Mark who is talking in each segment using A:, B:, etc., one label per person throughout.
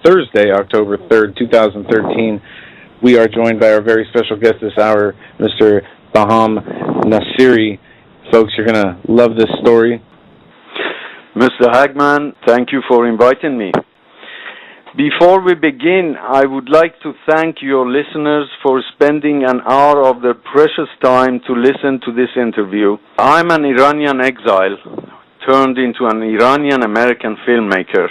A: Thursday, October 3rd, 2013. We are joined by our very special guest this hour, Mr. Bahman Nassiri. Folks, you're going to love this story.
B: Mr. Hagman, thank you for inviting me. Before we begin, I would like to thank your listeners for spending an hour of their precious time to listen to this interview. I'm an Iranian exile turned into an Iranian-American filmmaker.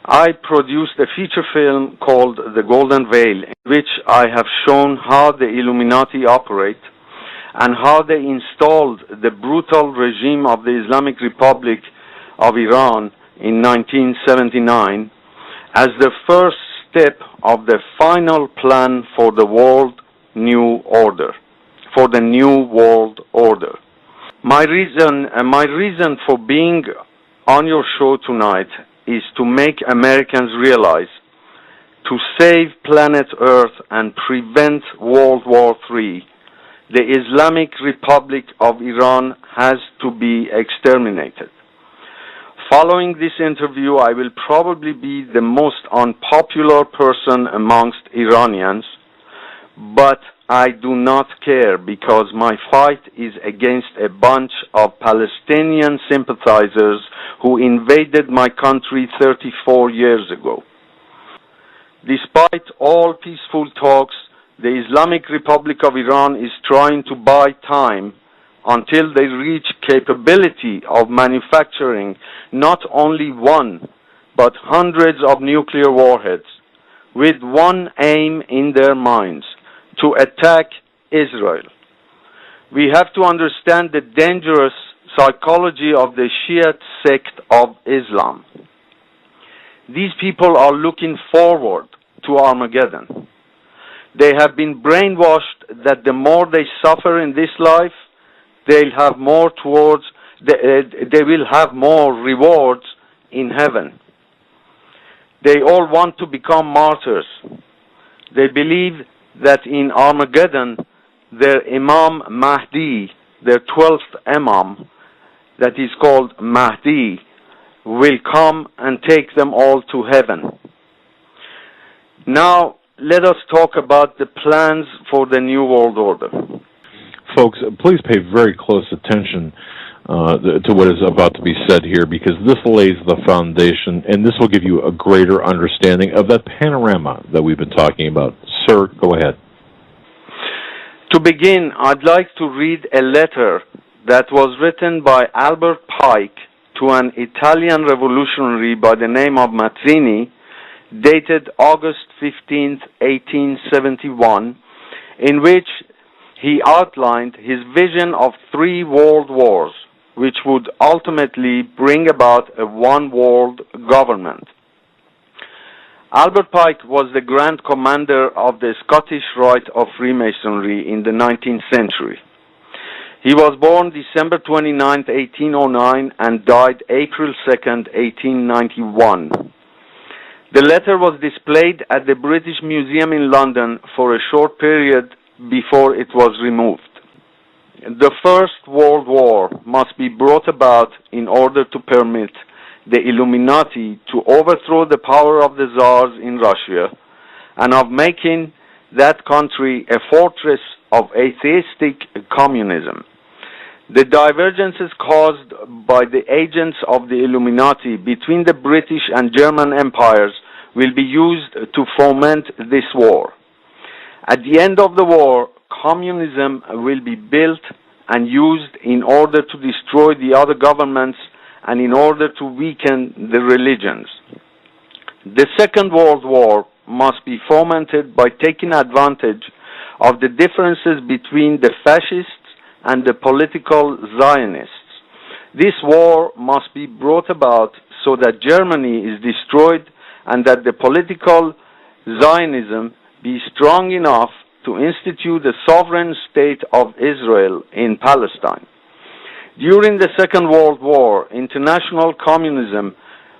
B: I produced a feature film called The Golden Veil, in which I have shown how the Illuminati operate and how they installed the brutal regime of the Islamic Republic of Iran in 1979 as the first step of the final plan for the New World Order. My reason for being on your show tonight is to make Americans realize to save planet Earth and prevent World War III, the Islamic Republic of Iran has to be exterminated. Following this interview, I will probably be the most unpopular person amongst Iranians, but I do not care because my fight is against a bunch of Palestinian sympathizers who invaded my country 34 years ago. Despite all peaceful talks, the Islamic Republic of Iran is trying to buy time until they reach capability of manufacturing not only one, but hundreds of nuclear warheads, with one aim in their minds: to attack Israel. We have to understand the dangerous psychology of the Shiite sect of Islam. These people are looking forward to Armageddon. They have been brainwashed that the more they suffer in this life, they will have more rewards in heaven. They all want to become martyrs. They believe that in Armageddon, their Imam Mahdi, their 12th Imam, that is called Mahdi, will come and take them all to heaven. Now, let us talk about the plans for the New World Order.
C: Folks, please pay very close attention to what is about to be said here, because this lays the foundation, and this will give you a greater understanding of that panorama that we've been talking about. Sir, go ahead.
B: To begin, I'd like to read a letter that was written by Albert Pike to an Italian revolutionary by the name of Mazzini, dated August 15, 1871, in which he outlined his vision of 3 world wars, which would ultimately bring about a one-world government. Albert Pike was the Grand Commander of the Scottish Rite of Freemasonry in the 19th century. He was born December 29, 1809, and died April 2, 1891. The letter was displayed at the British Museum in London for a short period before it was removed. The First World War must be brought about in order to permit the Illuminati to overthrow the power of the Tsars in Russia and of making that country a fortress of atheistic communism. The divergences caused by the agents of the Illuminati between the British and German empires will be used to foment this war. At the end of the war, communism will be built and used in order to destroy the other governments and in order to weaken the religions. The Second World War must be fomented by taking advantage of the differences between the fascists and the political Zionists. This war must be brought about so that Germany is destroyed and that the political Zionism be strong enough to institute a sovereign state of Israel in Palestine. During the Second World War, international communism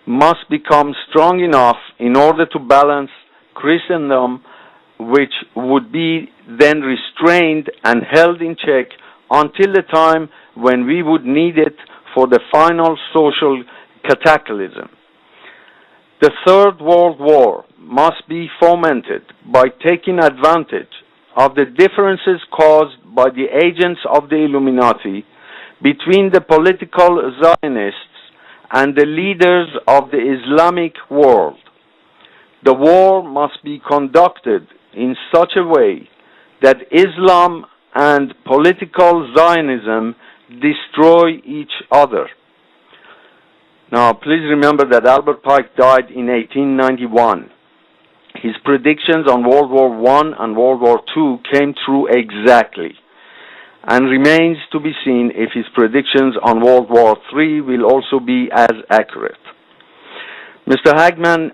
B: must become strong enough in order to balance Christendom, which would be then restrained and held in check until the time when we would need it for the final social cataclysm. The Third World War must be fomented by taking advantage of the differences caused by the agents of the Illuminati between the political Zionists and the leaders of the Islamic world. The war must be conducted in such a way that Islam and political Zionism destroy each other. Now, please remember that Albert Pike died in 1891. His predictions on World War I and World War II came true exactly, and remains to be seen if his predictions on World War III will also be as accurate. Mr. Hagman,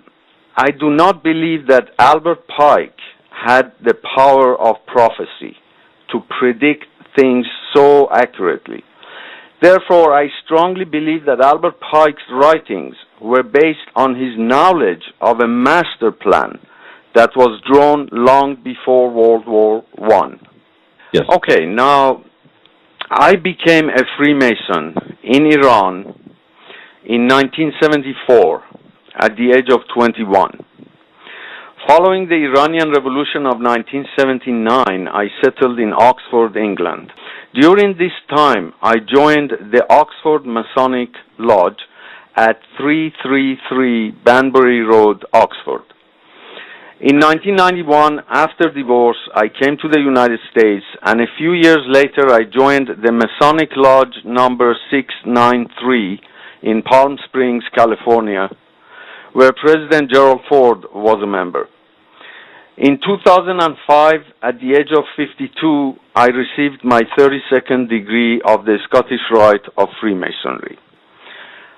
B: I do not believe that Albert Pike had the power of prophecy to predict things so accurately. Therefore, I strongly believe that Albert Pike's writings were based on his knowledge of a master plan that was drawn long before World War I.
C: Yes.
B: Okay, now, I became a Freemason in Iran in 1974 at the age of 21. Following the Iranian Revolution of 1979, I settled in Oxford, England. During this time, I joined the Oxford Masonic Lodge at 333 Banbury Road, Oxford. In 1991, after divorce, I came to the United States, and a few years later, I joined the Masonic Lodge number 693 in Palm Springs, California, where President Gerald Ford was a member. In 2005, at the age of 52, I received my 32nd degree of the Scottish Rite of Freemasonry.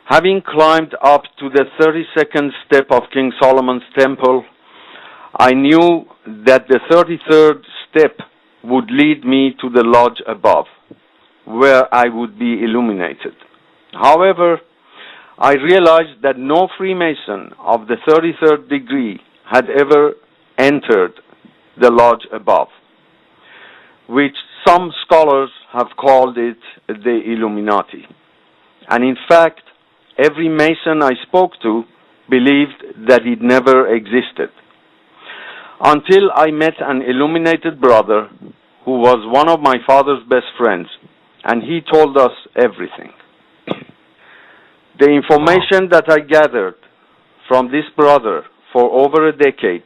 B: Having climbed up to the 32nd step of King Solomon's Temple, I knew that the 33rd step would lead me to the lodge above, where I would be illuminated. However, I realized that no Freemason of the 33rd degree had ever entered the lodge above, which some scholars have called it the Illuminati. And in fact, every Mason I spoke to believed that it never existed. Until I met an illuminated brother who was one of my father's best friends, and he told us everything. The information that I gathered from this brother for over a decade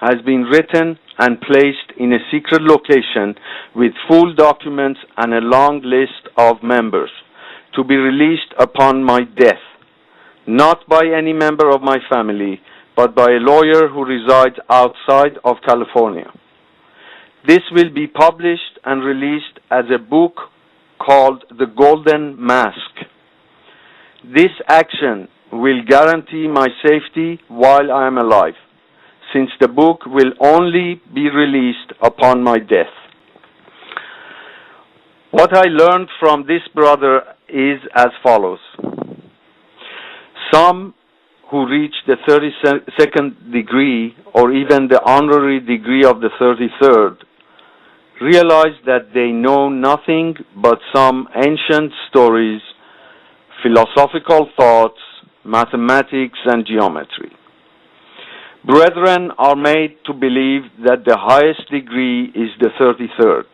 B: has been written and placed in a secret location with full documents and a long list of members to be released upon my death, not by any member of my family, but by a lawyer who resides outside of California. This will be published and released as a book called The Golden Mask. This action will guarantee my safety while I am alive, since the book will only be released upon my death. What I learned from this brother is as follows. Some who reach the 32nd degree, or even the honorary degree of the 33rd, realize that they know nothing but some ancient stories, philosophical thoughts, mathematics, and geometry. Brethren are made to believe that the highest degree is the 33rd,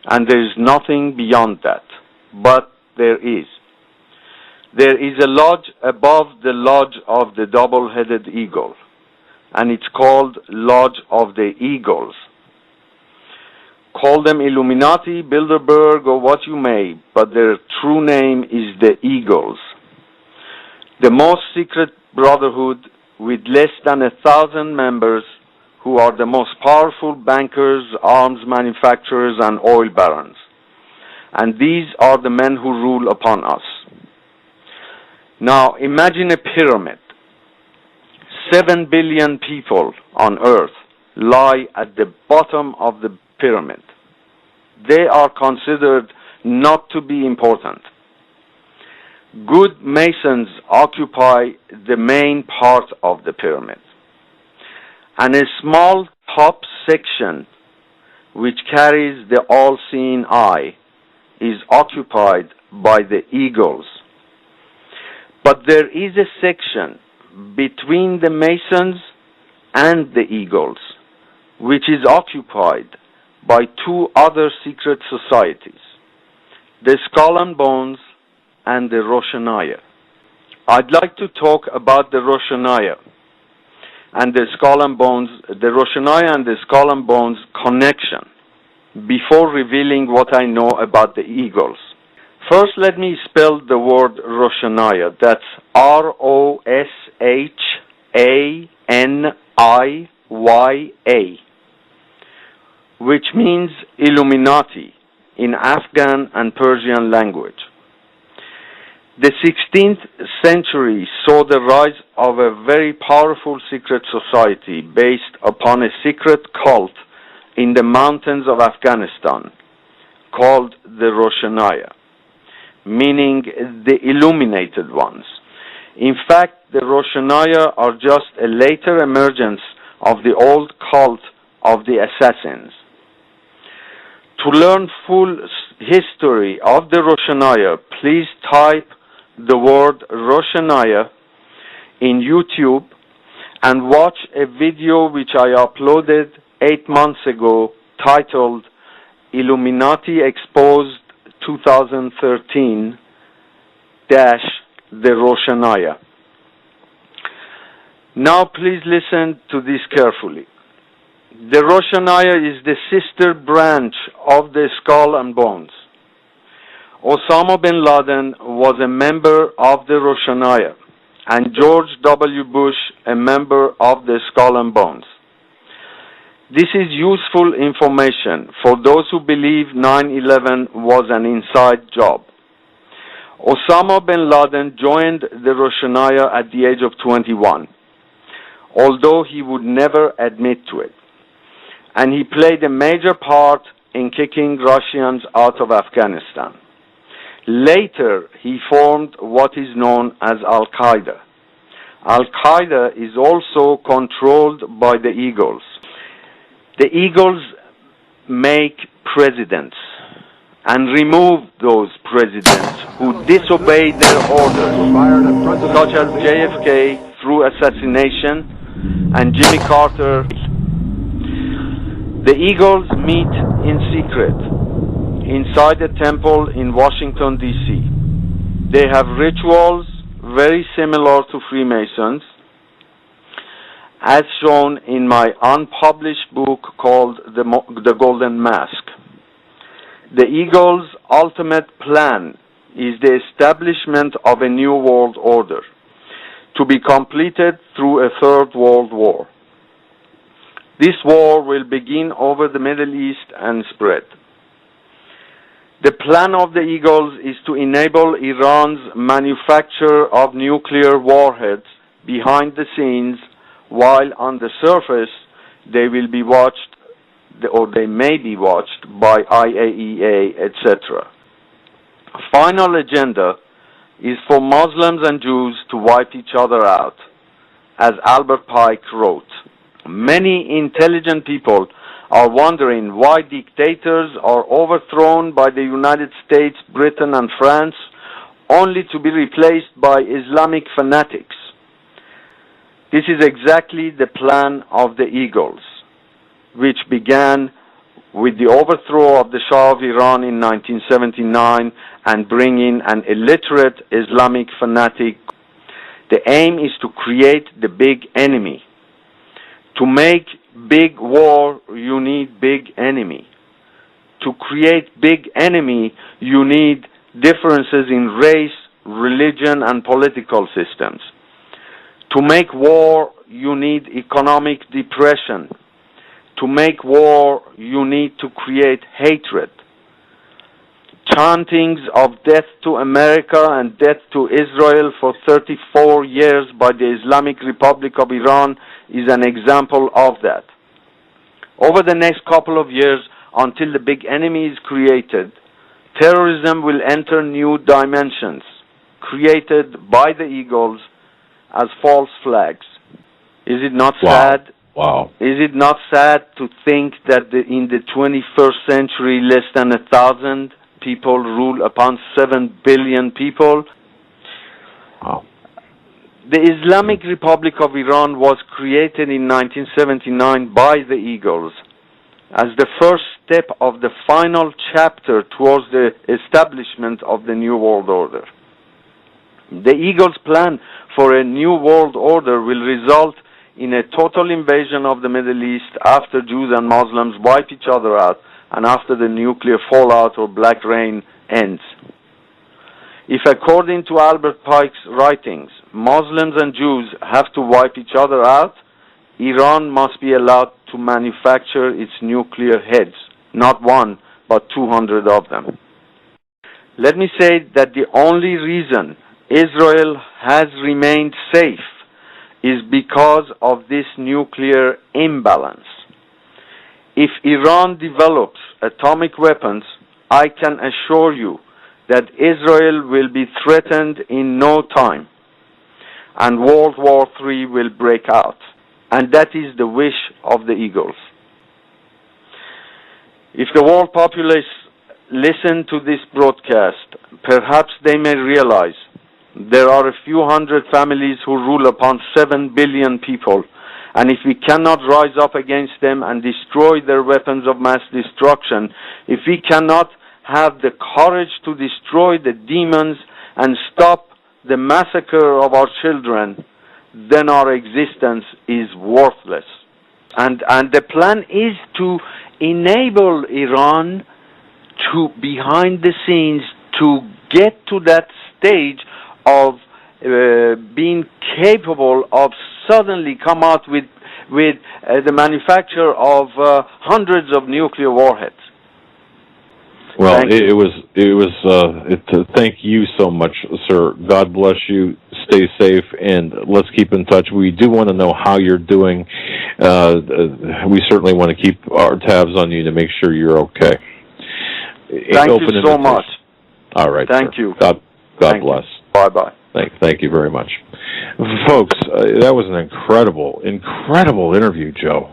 B: and there is nothing beyond that, but there is. There is a lodge above the lodge of the double-headed eagle, and it's called Lodge of the Eagles. Call them Illuminati, Bilderberg, or what you may, but their true name is the Eagles. The most secret brotherhood with less than 1,000 members who are the most powerful bankers, arms manufacturers, and oil barons. And these are the men who rule upon us. Now, imagine a pyramid. 7 billion people on Earth lie at the bottom of the pyramid. They are considered not to be important. Good Masons occupy the main part of the pyramid. And a small top section, which carries the all-seeing eye, is occupied by the eagles. But there is a section between the Masons and the Eagles, which is occupied by two other secret societies, the Skull and Bones and the Rosh Hashanah. I'd like to talk about the Rosh Hashanah and the Skull and Bones, the Rosh Hashanah and the Skull and Bones connection before revealing what I know about the Eagles. First, let me spell the word Rosh Hashanah. That's R-O-S-H-A-N-I-Y-A, which means Illuminati in Afghan and Persian language. The 16th century saw the rise of a very powerful secret society based upon a secret cult in the mountains of Afghanistan called the Rosh Hashanah, meaning the illuminated ones. In fact, the Rosh Hashanah are just a later emergence of the old cult of the assassins. To learn full history of the Rosh Hashanah, please type the word Rosh Hashanah in YouTube and watch a video which I uploaded 8 months ago titled Illuminati Exposed 2013 - the Rosh Hashanah. Now please listen to this carefully. The Rosh Hashanah is the sister branch of the Skull and Bones. Osama bin Laden was a member of the Rosh Hashanah and George W. Bush a member of the Skull and Bones. This is useful information for those who believe 9/11 was an inside job. Osama bin Laden joined the Rosh Hashanah at the age of 21, although he would never admit to it. And he played a major part in kicking Russians out of Afghanistan. Later, he formed what is known as AlQaeda. AlQaeda is also controlled by the Eagles. The Eagles make presidents and remove those presidents who disobey their orders, such as JFK through assassination and Jimmy Carter. The Eagles meet in secret inside a temple in Washington, D.C. They have rituals very similar to Freemasons, as shown in my unpublished book called The Golden Mask. The Eagles' ultimate plan is the establishment of a new world order to be completed through a third world war. This war will begin over the Middle East and spread. The plan of the Eagles is to enable Iran's manufacture of nuclear warheads behind the scenes, while on the surface they will be watched, or they may be watched by IAEA, etc. Final agenda is for Muslims and Jews to wipe each other out, as Albert Pike wrote. Many intelligent people are wondering why dictators are overthrown by the United States, Britain, and France, only to be replaced by Islamic fanatics. This is exactly the plan of the Eagles, which began with the overthrow of the Shah of Iran in 1979 and bringing an illiterate Islamic fanatic. The aim is to create the big enemy. To make big war, you need big enemy. To create big enemy, you need differences in race, religion, and political systems. To make war, you need economic depression. To make war, you need to create hatred. Chantings of death to America and death to Israel for 34 years by the Islamic Republic of Iran is an example of that. Over the next couple of years, until the big enemy is created, terrorism will enter new dimensions, created by the Eagles as false flags. Is it not sad?
C: Wow.
B: Is it not sad to think that in the 21st century, less than 1,000 people rule upon 7 billion people?
C: Wow.
B: The Islamic Republic of Iran was created in 1979 by the Eagles as the first step of the final chapter towards the establishment of the New World Order. The Eagles' plan for a New World Order will result in a total invasion of the Middle East after Jews and Muslims wipe each other out and after the nuclear fallout or black rain ends. If, according to Albert Pike's writings, Muslims and Jews have to wipe each other out, Iran must be allowed to manufacture its nuclear heads, not one, but 200 of them. Let me say that the only reason Israel has remained safe is because of this nuclear imbalance. If Iran develops atomic weapons, I can assure you that Israel will be threatened in no time, and World War III will break out. And that is the wish of the Eagles. If the world populace listen to this broadcast, perhaps they may realize there are a few hundred families who rule upon 7 billion people, and if we cannot rise up against them and destroy their weapons of mass destruction, if we cannot have the courage to destroy the demons and stop the massacre of our children, then our existence is worthless. And the plan is to enable Iran to, behind the scenes, to get to that stage of being capable of suddenly come out with the manufacture of hundreds of nuclear warheads.
C: Well, thank you so much, sir. God bless you. Stay safe, and let's keep in touch. We do want to know how you're doing. We certainly want to keep our tabs on you to make sure you're okay.
B: Thank you so much.
C: All right.
B: Thank
C: sir.
B: you.
C: God bless.
B: Bye-bye.
C: Thank you very much. Folks, that was an incredible interview, Joe.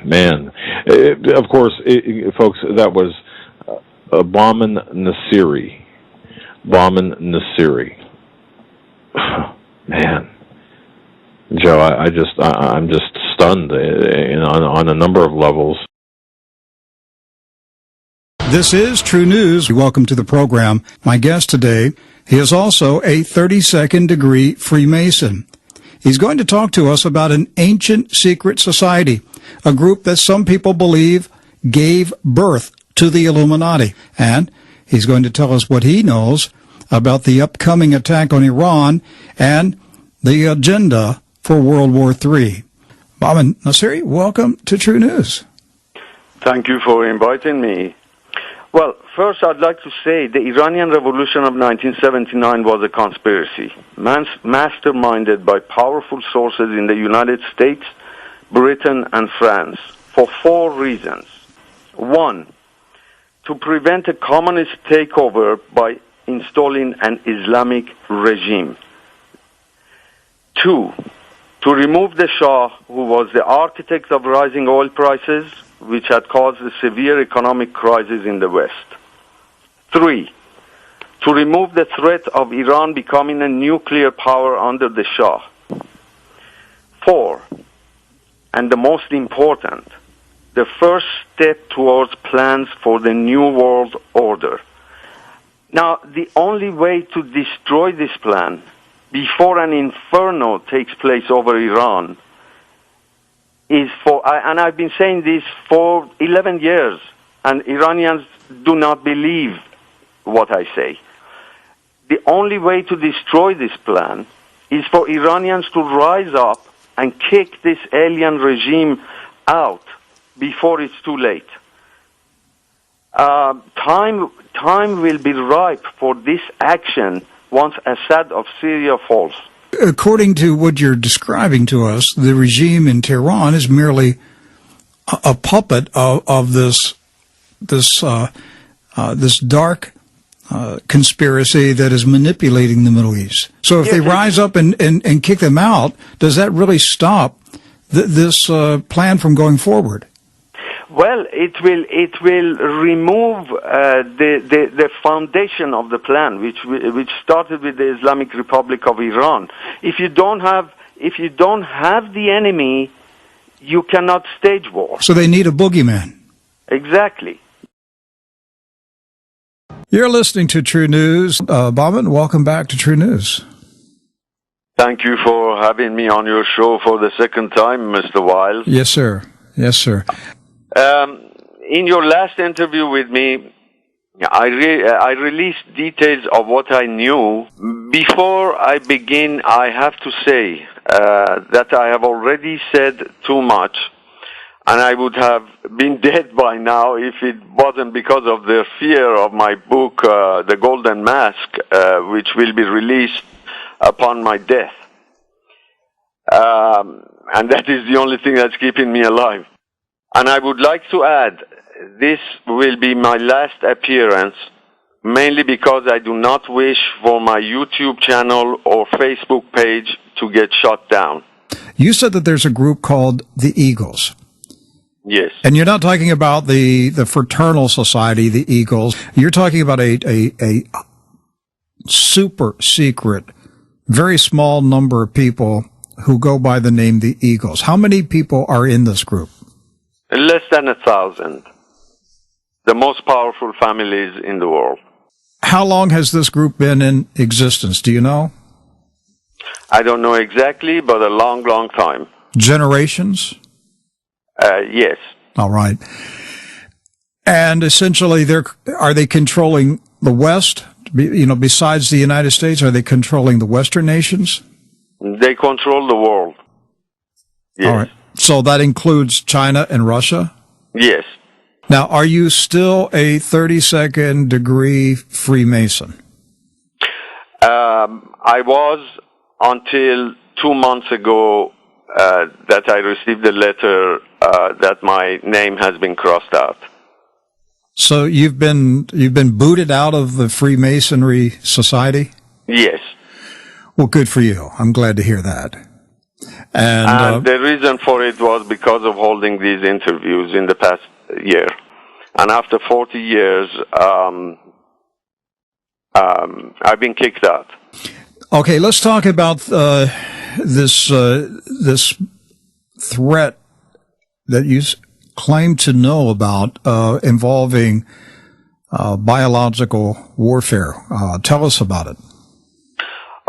C: Man, of course, folks, that was Bahman Nassiri. Bahman Nassiri. Man, Joe, I'm just stunned on a number of levels.
D: This is True News. Welcome to the program. My guest today, he is also a 32nd degree Freemason. He's going to talk to us about an ancient secret society, a group that some people believe gave birth to the Illuminati. And he's going to tell us what he knows about the upcoming attack on Iran and the agenda for World War III. Bahman Nassiri, welcome to True News.
B: Thank you for inviting me. Well, first I'd like to say the Iranian Revolution of 1979 was a conspiracy, masterminded by powerful sources in the United States, Britain, and France, for 4 reasons. 1, to prevent a communist takeover by installing an Islamic regime. 2, to remove the Shah, who was the architect of rising oil prices, which had caused a severe economic crisis in the West. 3, to remove the threat of Iran becoming a nuclear power under the Shah. 4, and the most important, the first step towards plans for the New World Order. Now, the only way to destroy this plan before an inferno takes place over Iran is and I've been saying this for 11 years, and Iranians do not believe what I say. The only way to destroy this plan is for Iranians to rise up and kick this alien regime out before it's too late. Time will be ripe for this action once Assad of Syria falls.
D: According to what you're describing to us, the regime in Tehran is merely a puppet of this dark conspiracy that is manipulating the Middle East. So if they rise up and kick them out, does that really stop this plan from going forward?
B: Well, it will remove the foundation of the plan, which started with the Islamic Republic of Iran. If you don't have the enemy, you cannot stage war.
D: So they need a boogeyman.
B: Exactly.
D: You're listening to True News. Bahman, welcome back to True News.
B: Thank you for having me on your show for the second time, Mr. Wiles.
D: Yes, sir. Yes, sir.
B: In your last interview with me, I released details of what I knew. Before I begin, I have to say that I have already said too much, and I would have been dead by now if it wasn't because of the fear of my book, The Golden Mask, which will be released upon my death. And that is the only thing that's keeping me alive. And I would like to add, this will be my last appearance, mainly because I do not wish for my YouTube channel or Facebook page to get shut down.
D: You said that there's a group called the Eagles.
B: Yes.
D: And you're not talking about the fraternal society, the Eagles. You're talking about a super secret, very small number of people who go by the name the Eagles. How many people are in this group?
B: Less than 1,000. The most powerful families in the world.
D: How long has this group been in existence? Do you know?
B: I don't know exactly, but a long, long time.
D: Generations?
B: Yes.
D: All right. And essentially, are they controlling the West? Besides the United States, are they controlling the Western nations?
B: They control the world. Yes.
D: All right. So that includes China and Russia?
B: Yes.
D: Now, are you still a 32nd degree Freemason?
B: I was until 2 months ago that I received a letter that my name has been crossed out.
D: So you've been booted out of the Freemasonry Society?
B: Yes.
D: Well, good for you. I'm glad to hear that. And
B: the reason for it was because of holding these interviews in the past year. And after 40 years, I've been kicked out.
D: Okay, let's talk about this threat that you claim to know about involving biological warfare. Tell us about it.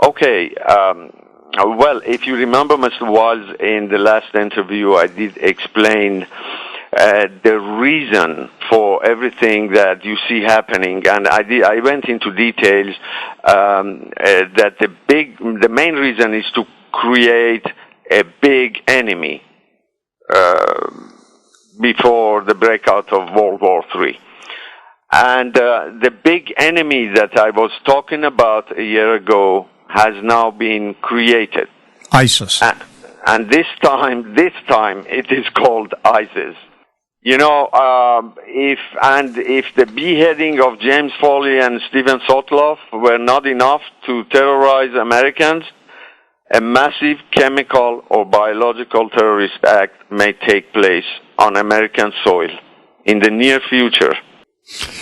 B: Okay. Well, if you remember, Mr. Wiles, in the last interview, I did explain the reason for everything that you see happening, and I went into details that the main reason is to create a big enemy before the breakout of World War III. And the big enemy that I was talking about a year ago has now been created.
D: ISIS.
B: And this time it is called ISIS. You know, if the beheading of James Foley and Stephen Sotloff were not enough to terrorize Americans, a massive chemical or biological terrorist act may take place on American soil in the near future.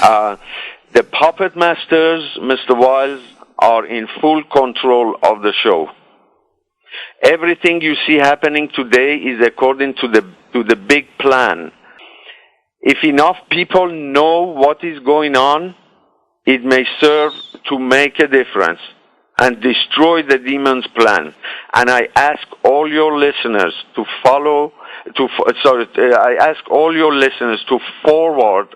B: The puppet masters, Mr. Wiles, are in full control of the show. Everything you see happening today is according to the big plan. If enough people know what is going on, it may serve to make a difference and destroy the demon's plan. And I ask all your listeners to forward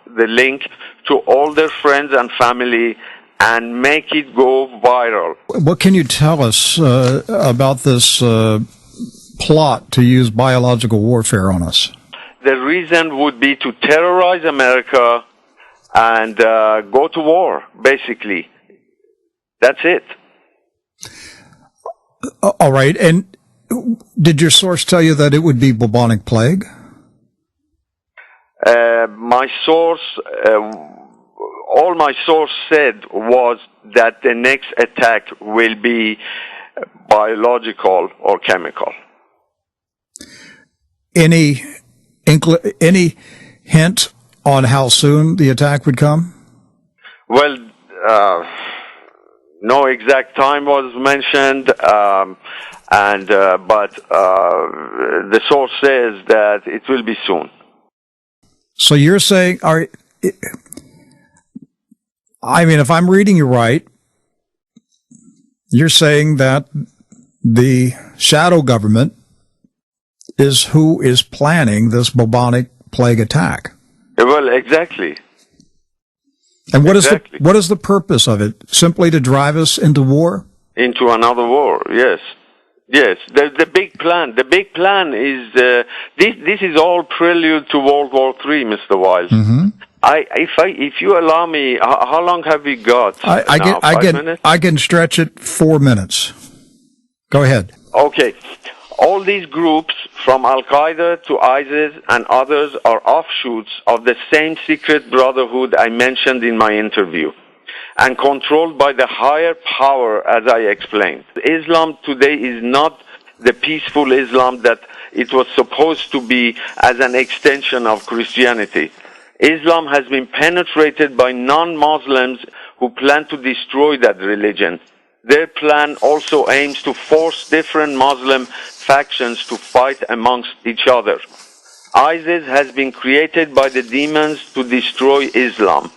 B: the link to all their friends and family and make it go viral.
D: What can you tell us about this plot to use biological warfare on us?
B: The reason would be to terrorize America and go to war, basically. That's it.
D: All right. And did your source tell you that it would be bubonic plague?
B: All my source said was that the next attack will be biological or chemical.
D: Any hint on how soon the attack would come?
B: Well, no exact time was mentioned, but the source says that it will be soon.
D: So you're saying, if I'm reading you right, you're saying that the shadow government is who is planning this bubonic plague attack.
B: Well, exactly.
D: And what is the purpose of it? Simply to drive us into war?
B: Into another war, yes. Yes, the big plan. The big plan is this is all prelude to World War III, Mr. Wiles.
D: Mm-hmm.
B: If you allow me, how long have we got?
D: I can stretch it 4 minutes. Go ahead.
B: Okay. All these groups, from AlQaeda to ISIS and others, are offshoots of the same secret brotherhood I mentioned in my interview, and controlled by the higher power, as I explained. Islam today is not the peaceful Islam that it was supposed to be as an extension of Christianity. Islam has been penetrated by non-Muslims who plan to destroy that religion. Their plan also aims to force different Muslim factions to fight amongst each other. ISIS has been created by the demons to destroy Islam.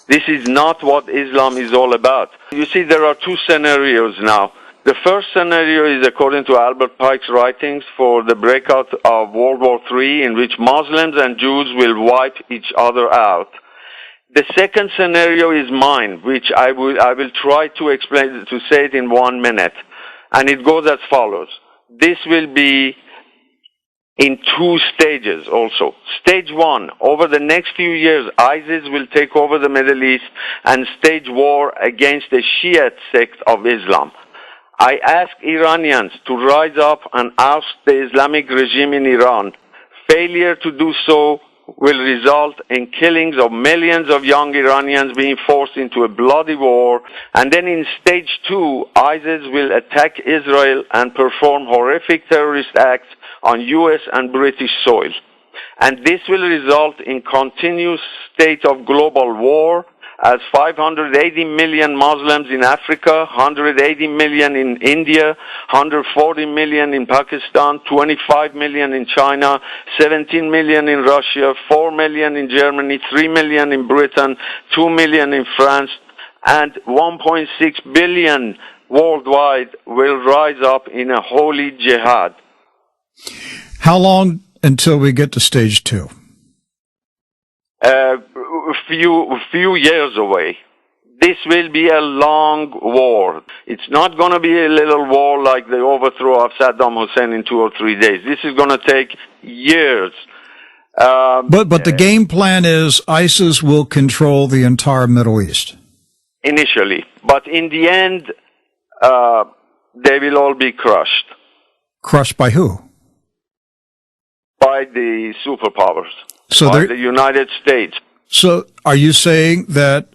B: This is not what Islam is all about. You see, there are two scenarios now. The first scenario is according to Albert Pike's writings for the breakout of World War III, in which Muslims and Jews will wipe each other out. The second scenario is mine, which I will try to explain, to say it in 1 minute. And it goes as follows. This will be in 2 stages also. Stage 1, over the next few years, ISIS will take over the Middle East and stage war against the Shiite sect of Islam. I ask Iranians to rise up and oust the Islamic regime in Iran. Failure to do so will result in killings of millions of young Iranians being forced into a bloody war. And then in stage 2, ISIS will attack Israel and perform horrific terrorist acts on U.S. and British soil. And this will result in continuous state of global war, as 580 million Muslims in Africa, 180 million in India, 140 million in Pakistan, 25 million in China, 17 million in Russia, 4 million in Germany, 3 million in Britain, 2 million in France, and 1.6 billion worldwide will rise up in a holy jihad.
D: How long until we get to stage 2?
B: Few years away. This will be a long war. It's not going to be a little war like the overthrow of Saddam Hussein in 2 or 3 days. This is going to take years.
D: But the game plan is ISIS will control the entire Middle East.
B: Initially. But in the end, they will all be crushed.
D: Crushed by who?
B: By the superpowers.
D: So
B: by the United States.
D: So are you saying that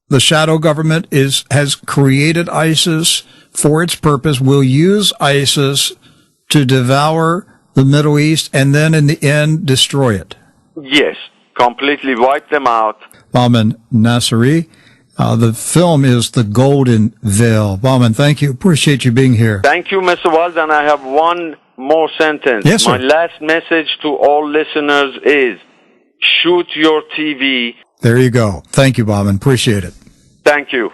D: the shadow government has created ISIS for its purpose, will use ISIS to devour the Middle East and then in the end destroy it?
B: Yes, completely wipe them out.
D: Bahman Nassiri, the film is The Golden Veil. Bahman, thank you. Appreciate you being here.
B: Thank you, Mr. Wiles, and I have one more sentence.
D: Yes, sir.
B: My last message to all listeners is, shoot your TV.
D: There you go. Thank you, Bahman. Appreciate it.
B: Thank you.